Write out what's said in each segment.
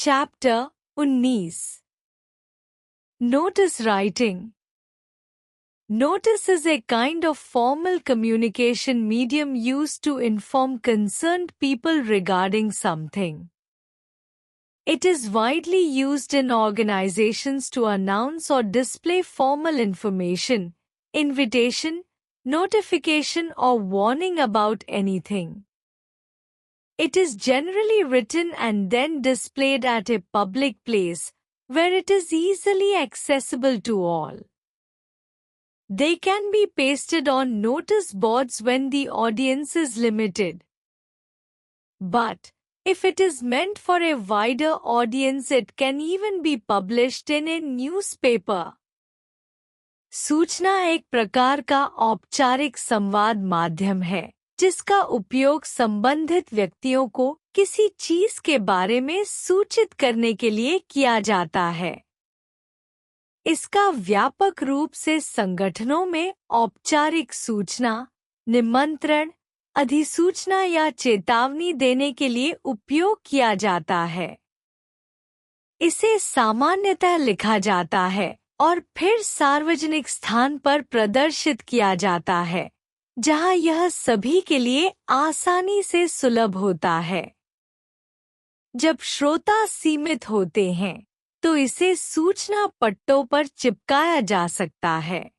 Chapter 19. Notice writing. Notice is a kind of formal communication medium used to inform concerned people regarding something. It is widely used in organizations to announce or display formal information, invitation, notification or warning about anything. It is generally written and then displayed at a public place, where it is easily accessible to all. They can be pasted on notice boards when the audience is limited. But, if it is meant for a wider audience, it can even be published in a newspaper. सूचना एक प्रकार का औपचारिक संवाद माध्यम है, जिसका उपयोग संबंधित व्यक्तियों को किसी चीज के बारे में सूचित करने के लिए किया जाता है। इसका व्यापक रूप से संगठनों में औपचारिक सूचना, निमंत्रण, अधिसूचना या चेतावनी देने के लिए उपयोग किया जाता है। इसे सामान्यतः लिखा जाता है और फिर सार्वजनिक स्थान पर प्रदर्शित किया जाता है, जहां यह सभी के लिए आसानी से सुलभ होता है। जब श्रोता सीमित होते हैं, तो इसे सूचना पट्टों पर चिपकाया जा सकता है।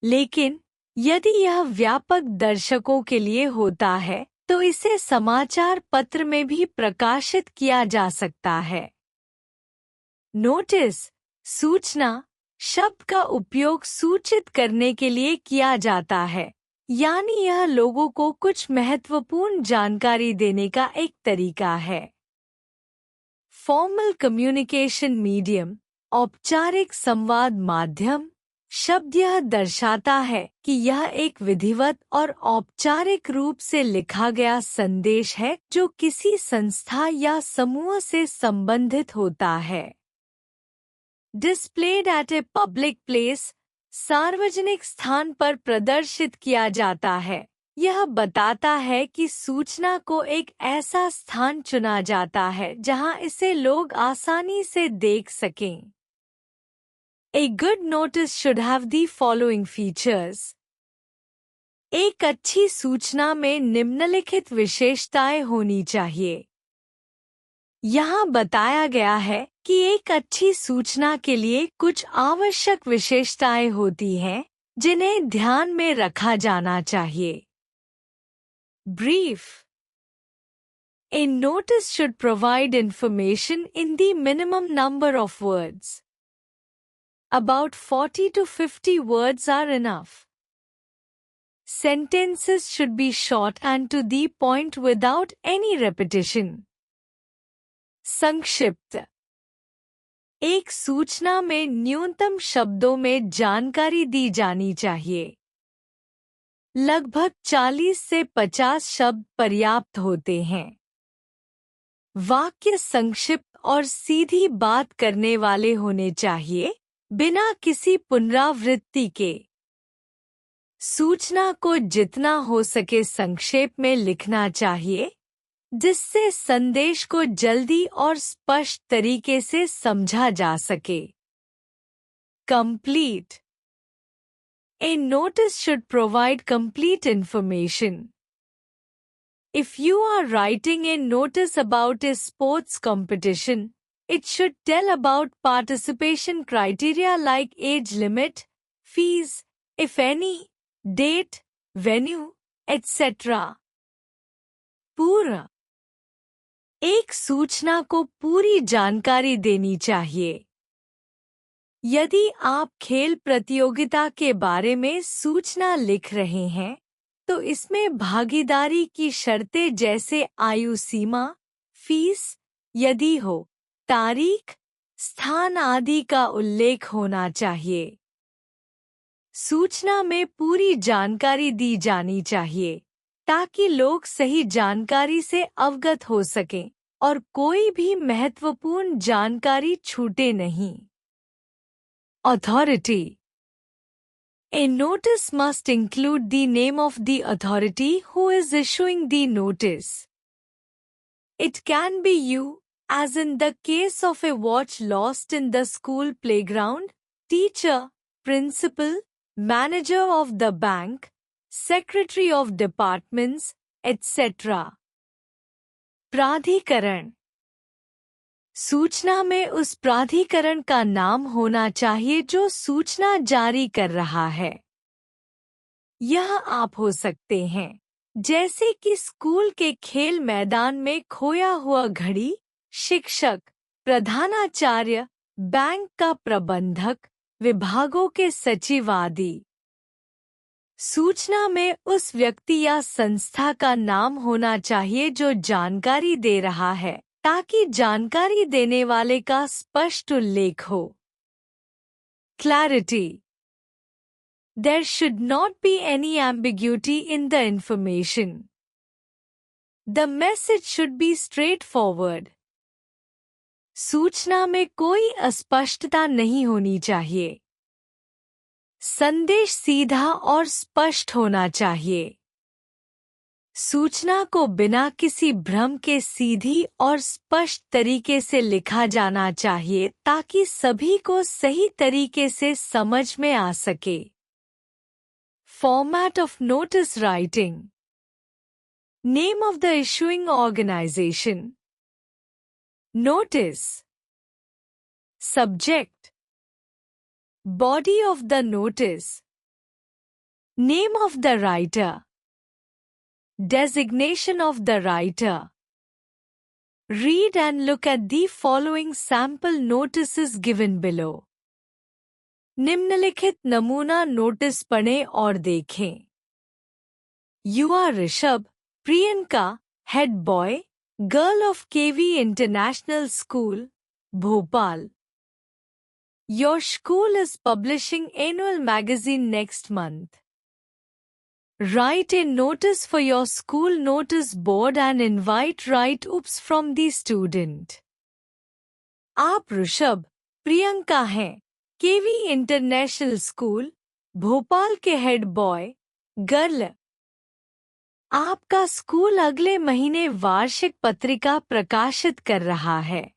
लेकिन यदि यह व्यापक दर्शकों के लिए होता है, तो इसे समाचार पत्र में भी प्रकाशित किया जा सकता है। नोटिस, सूचना शब्द का उपयोग सूचित करने के लिए किया जाता है, यानी यह लोगों को कुछ महत्वपूर्ण जानकारी देने का एक तरीका है। फॉर्मल कम्युनिकेशन मीडियम, औपचारिक संवाद माध्यम, शब्द यह दर्शाता है कि यह एक विधिवत और औपचारिक रूप से लिखा गया संदेश है जो किसी संस्था या समूह से संबंधित होता है। Displayed at a public place, सार्वजनिक स्थान पर प्रदर्शित किया जाता है। यह बताता है कि सूचना को एक ऐसा स्थान चुना जाता है जहां इसे लोग आसानी से देख सकें। A good notice should have the following features. एक अच्छी सूचना में निम्नलिखित विशेषताएं होनी चाहिए। यहाँ बताया गया है कि एक अच्छी सूचना के लिए कुछ आवश्यक विशेषताएं होती हैं, जिन्हें ध्यान में रखा जाना चाहिए। Brief. A notice should provide information in the minimum number of words. About 40 to 50 words are enough. Sentences should be short and to the point without any repetition. संक्षिप्त। एक सूचना में न्यूनतम शब्दों में जानकारी दी जानी चाहिए। लगभग 40 से 50 शब्द पर्याप्त होते हैं। वाक्य संक्षिप्त और सीधी बात करने वाले होने चाहिए, बिना किसी पुनरावृत्ति के। सूचना को जितना हो सके संक्षेप में लिखना चाहिए, जिससे संदेश को जल्दी और स्पष्ट तरीके से समझा जा सके। Complete. A notice should provide complete information. If you are writing a notice about a sports competition, it should tell about participation criteria like age limit, fees, if any, date, venue, etc. पूरा। एक सूचना को पूरी जानकारी देनी चाहिए। यदि आप खेल प्रतियोगिता के बारे में सूचना लिख रहे हैं, तो इसमें भागीदारी की शर्तें जैसे आयु सीमा, फीस, यदि हो, तारीख, स्थान आदि का उल्लेख होना चाहिए। सूचना में पूरी जानकारी दी जानी चाहिए, ताकि लोग सही जानकारी से अवगत हो सकें और कोई भी महत्वपूर्ण जानकारी छूटे नहीं। Authority. A notice must include the name of the authority who is issuing the notice. It can be you, as in the case of a watch lost in the school playground, teacher, principal, manager of the bank, secretary of departments, etc. प्राधिकरण सूचना में उस प्राधिकरण का नाम होना चाहिए जो सूचना जारी कर रहा है। यह आप हो सकते हैं, जैसे कि स्कूल के खेल मैदान में खोया हुआ घड़ी, शिक्षक, प्रधानाचार्य, बैंक का प्रबंधक, विभागों के सचिव आदि। सूचना में उस व्यक्ति या संस्था का नाम होना चाहिए जो जानकारी दे रहा है, ताकि जानकारी देने वाले का स्पष्ट उल्लेख हो। Clarity. There should not be any ambiguity in the information. The message should be straightforward. सूचना में कोई अस्पष्टता नहीं होनी चाहिए। संदेश सीधा और स्पष्ट होना चाहिए। सूचना को बिना किसी भ्रम के सीधी और स्पष्ट तरीके से लिखा जाना चाहिए ताकि सभी को सही तरीके से समझ में आ सके। Format of notice writing. Name of the issuing organization. Notice. Subject. Body of the notice. Name of the writer. Designation of the writer. Read and look at the following sample notices given below. निम्नलिखित नमूना notice पढ़ें और देखें। You are Rishabh, Priyanka, head boy, girl of KV International School, Bhopal. Your school is publishing annual magazine next month. Write a notice for your school notice board and invite write-ups from the student. आप ऋषभ, प्रियंका हैं, केवी international school, Bhopal के head boy, girl. आपका school अगले महीने वार्षिक पत्रिका प्रकाशित कर रहा है।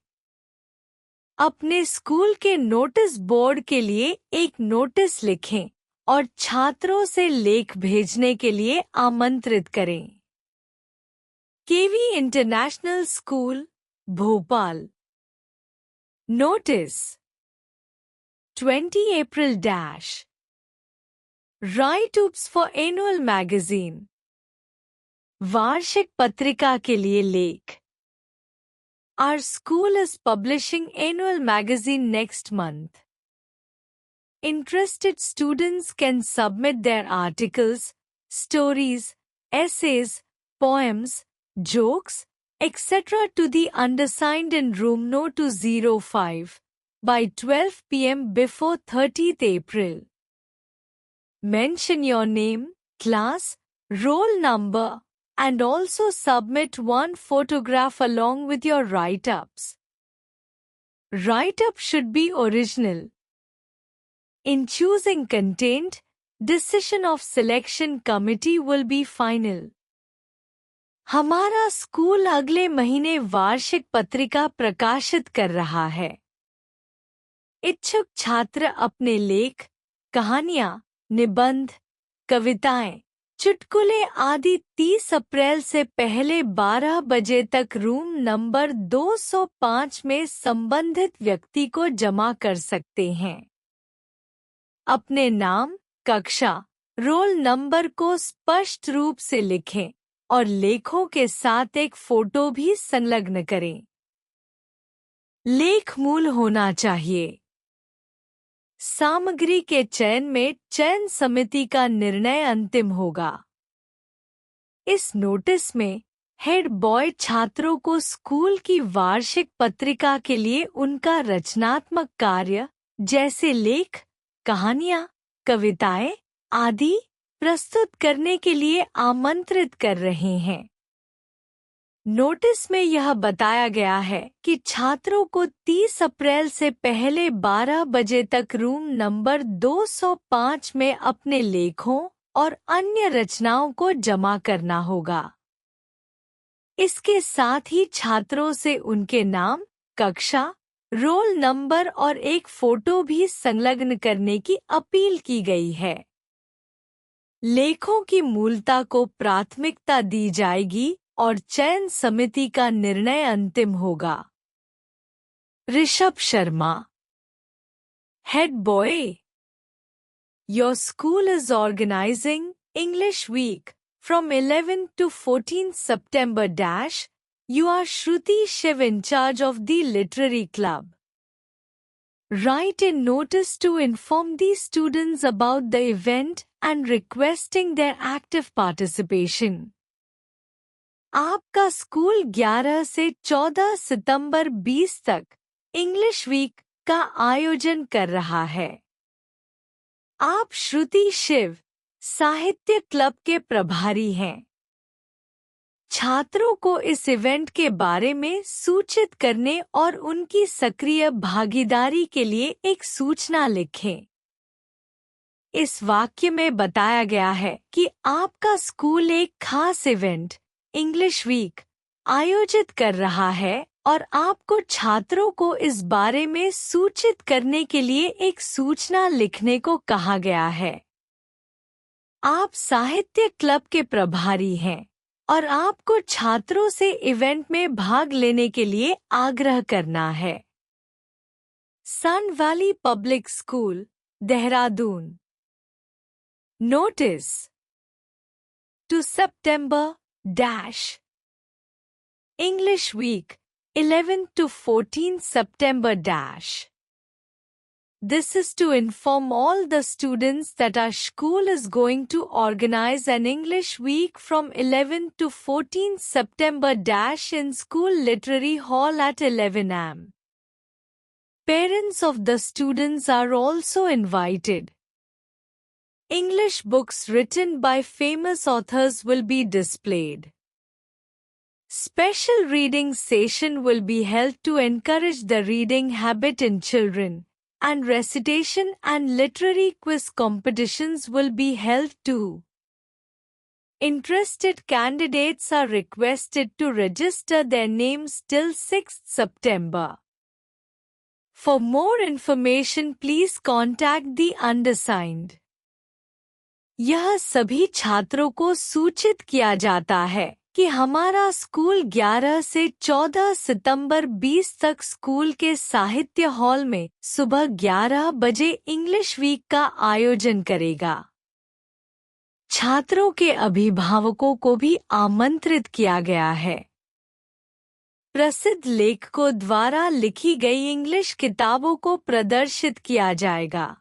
अपने स्कूल के नोटिस बोर्ड के लिए एक नोटिस लिखें और छात्रों से लेख भेजने के लिए आमंत्रित करें। KV international school, Bhopal. Notice 20 April dash. Write-ups for annual magazine. वार्षिक पत्रिका के लिए लेख। Our school is publishing annual magazine next month. Interested students can submit their articles, stories, essays, poems, jokes, etc. to the undersigned in room No. 205 by 12 p.m. before 30th April. Mention your name, class, roll number, and also submit one photograph along with your write-ups. Write-up should be original. In choosing content, decision of selection committee will be final. हमारा school अगले महीने वार्षिक पत्रिका प्रकाशित कर रहा है। इच्छुक छात्र अपने लेख, कहानियाँ, निबंध, कविताएं, चुटकुले आदि 30 अप्रैल से पहले 12 बजे तक रूम नंबर 205 में संबंधित व्यक्ति को जमा कर सकते हैं। अपने नाम, कक्षा, रोल नंबर को स्पष्ट रूप से लिखें और लेखों के साथ एक फोटो भी संलग्न करें। लेख मूल होना चाहिए। सामग्री के चयन में चयन समिति का निर्णय अंतिम होगा। इस नोटिस में हेड बॉय छात्रों को स्कूल की वार्षिक पत्रिका के लिए उनका रचनात्मक कार्य, जैसे लेख, कहानियाँ, कविताएं आदि प्रस्तुत करने के लिए आमंत्रित कर रहे हैं। नोटिस में यह बताया गया है कि छात्रों को 30 अप्रैल से पहले 12 बजे तक रूम नंबर 205 में अपने लेखों और अन्य रचनाओं को जमा करना होगा। इसके साथ ही छात्रों से उनके नाम, कक्षा, रोल नंबर और एक फोटो भी संलग्न करने की अपील की गई है। लेखों की मूलता को प्राथमिकता दी जाएगी और चयन समिति का निर्णय अंतिम होगा। Rishabh Sharma, head boy. Your school is organizing English Week from 11 to 14 September. You are Shruti Shiv in charge of the literary club. Write a notice to inform the students about the event and requesting their active participation. आपका school 11 से 14 सितंबर 20 तक English weak का आयोजन कर रहा है। आप श्रुति शिव, साहित्य क्लब के प्रभारी हैं। छात्रों को इस इवेंट के बारे में सूचित करने और उनकी सक्रिय भागीदारी के लिए एक सूचना लिखें। इस वाक्य में बताया गया है कि आपका स्कूल एक खास इवेंट, इंग्लिश वीक, आयोजित कर रहा है और आपको छात्रों को इस बारे में सूचित करने के लिए एक सूचना लिखने को कहा गया है। आप साहित्य क्लब के प्रभारी हैं और आपको छात्रों से इवेंट में भाग लेने के लिए आग्रह करना है। Sun valley public school, Dehradun. Notice two सितंबर English Week 11 to 14 September. This is to inform all the students that our school is going to organize an English Week from 11 to 14 September. In School Literary Hall at 11 am. Parents of the students are also invited. English books written by famous authors will be displayed. Special reading session will be held to encourage the reading habit in children, and recitation and literary quiz competitions will be held too. Interested candidates are requested to register their names till 6th September. For more information, please contact the undersigned. यह सभी छात्रों को सूचित किया जाता है कि हमारा स्कूल 11 से 14 सितंबर 20 तक स्कूल के साहित्य हॉल में सुबह 11 बजे इंग्लिश वीक का आयोजन करेगा। छात्रों के अभिभावकों को भी आमंत्रित किया गया है। प्रसिद्ध लेखकों द्वारा लिखी गई इंग्लिश किताबों को प्रदर्शित किया जाएगा।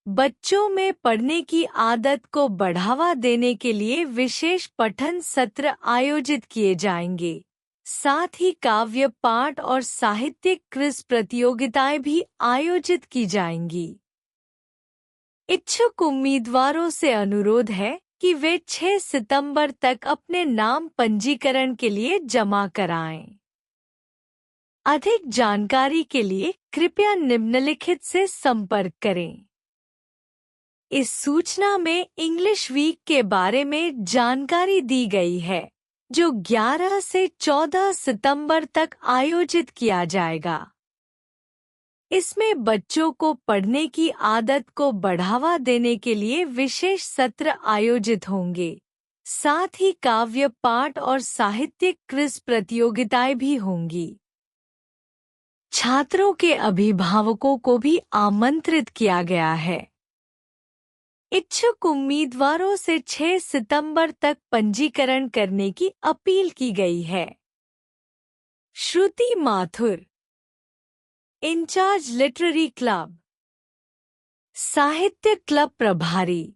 बच्चों में पढ़ने की आदत को बढ़ावा देने के लिए विशेष पठन सत्र आयोजित किए जाएंगे। साथ ही काव्य पाठ और साहित्यिक क्विज प्रतियोगिताएं भी आयोजित की जाएंगी। इच्छुक उम्मीदवारों से अनुरोध है कि वे 6 सितंबर तक अपने नाम पंजीकरण के लिए जमा कराएं। अधिक जानकारी के लिए कृपया निम्नलिखित से संपर्क करें। इस सूचना में इंग्लिश वीक के बारे में जानकारी दी गई है, जो 11 से 14 सितंबर तक आयोजित किया जाएगा। इसमें बच्चों को पढ़ने की आदत को बढ़ावा देने के लिए विशेष सत्र आयोजित होंगे। साथ ही काव्य पाठ और साहित्यिक क्विज प्रतियोगिताएं भी होंगी। छात्रों के अभिभावकों को भी आमंत्रित किया गया है। इच्छुक उम्मीदवारों से 6 सितंबर तक पंजीकरण करने की अपील की गई है। श्रुति माथुर, इंचार्ज लिटरेरी क्लब, साहित्य क्लब प्रभारी।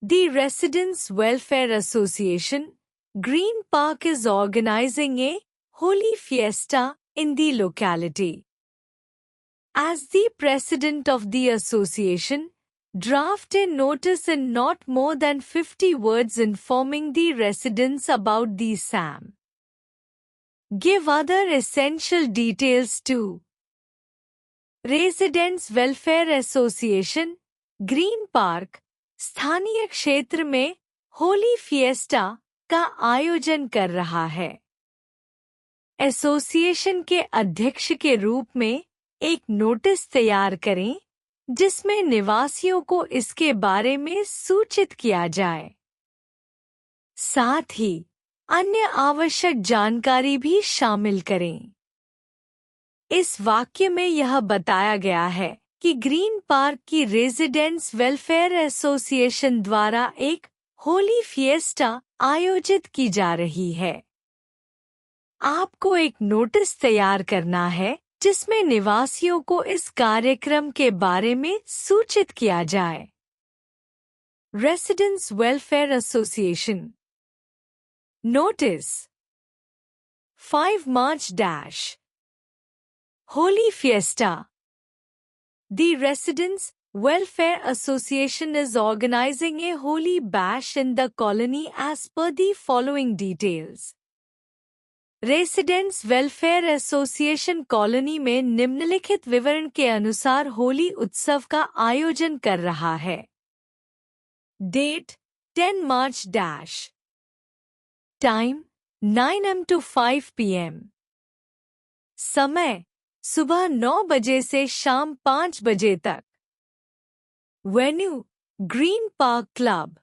The residents welfare association, green park is organizing a holy fiesta in the locality. As the president of the association, draft a notice in not more than 50 words informing the residents about the SAM. Give other essential details too. Residents Welfare Association, green park, स्थानीय क्षेत्र में Holi fiesta का आयोजन कर रहा है। Association के अध्यक्ष के रूप में एक नोटिस तैयार करें जिसमें निवासियों को इसके बारे में सूचित किया जाए। साथ ही अन्य आवश्यक जानकारी भी शामिल करें। इस वाक्य में यह बताया गया है कि ग्रीन पार्क की रेजिडेंट्स वेलफेयर एसोसिएशन द्वारा एक होली फिएस्टा आयोजित की जा रही है। आपको एक नोटिस तैयार करना है जिसमें निवासियों को इस कार्यक्रम के बारे में सूचित किया जाए। Residents welfare association notice 5 March Holy Fiesta. The Residents Welfare Association is organizing a holy bash in the colony as per the following details. Residents welfare association colony में निम्नलिखित विवरण के अनुसार होली उत्सव का आयोजन कर रहा है। Date 10 March time 9 AM to 5 PM। समय सुबह 9 बजे से शाम 5 बजे तक। Venue green park club.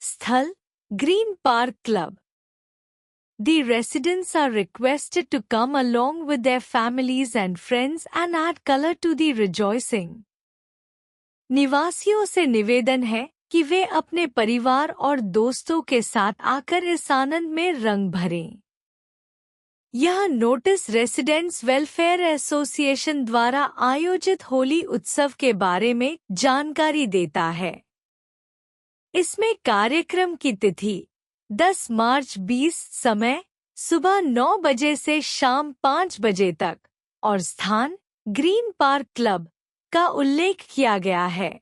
स्थल green park club. The residents are requested to come along with their families and friends and add color to the rejoicing. निवासियों से निवेदन है कि वे अपने परिवार और दोस्तों के साथ आकर इस आनंद में रंग भरें। यह नोटिस रेसिडेंट्स वेलफेयर एसोसिएशन द्वारा आयोजित होली उत्सव के बारे में जानकारी देता है। इसमें कार्यक्रम की तिथि 10 March 20 समय सुबह 9 बजे से शाम 5 बजे तक और स्थान ग्रीन पार्क क्लब का उल्लेख किया गया है।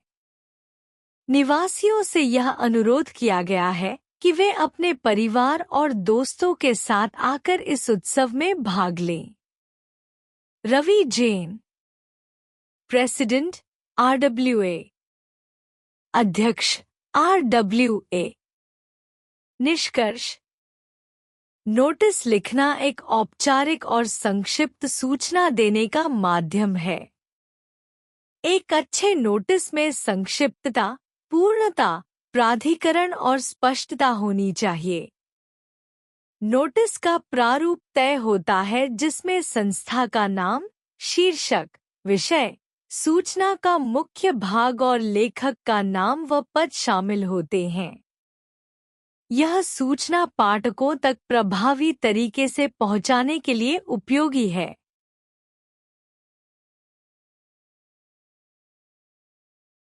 निवासियों से यह अनुरोध किया गया है कि वे अपने परिवार और दोस्तों के साथ आकर इस उत्सव में भाग लें। रवि जैन, प्रेसिडेंट RWA, अध्यक्ष RWA। निष्कर्ष, नोटिस लिखना एक औपचारिक और संक्षिप्त सूचना देने का माध्यम है। एक अच्छे नोटिस में संक्षिप्तता, पूर्णता, प्राधिकरण और स्पष्टता होनी चाहिए। नोटिस का प्रारूप तय होता है जिसमें संस्था का नाम, शीर्षक, विषय, सूचना का मुख्य भाग और लेखक का नाम व पद शामिल होते हैं। यह सूचना पाठकों तक प्रभावी तरीके से पहुंचाने के लिए उपयोगी है।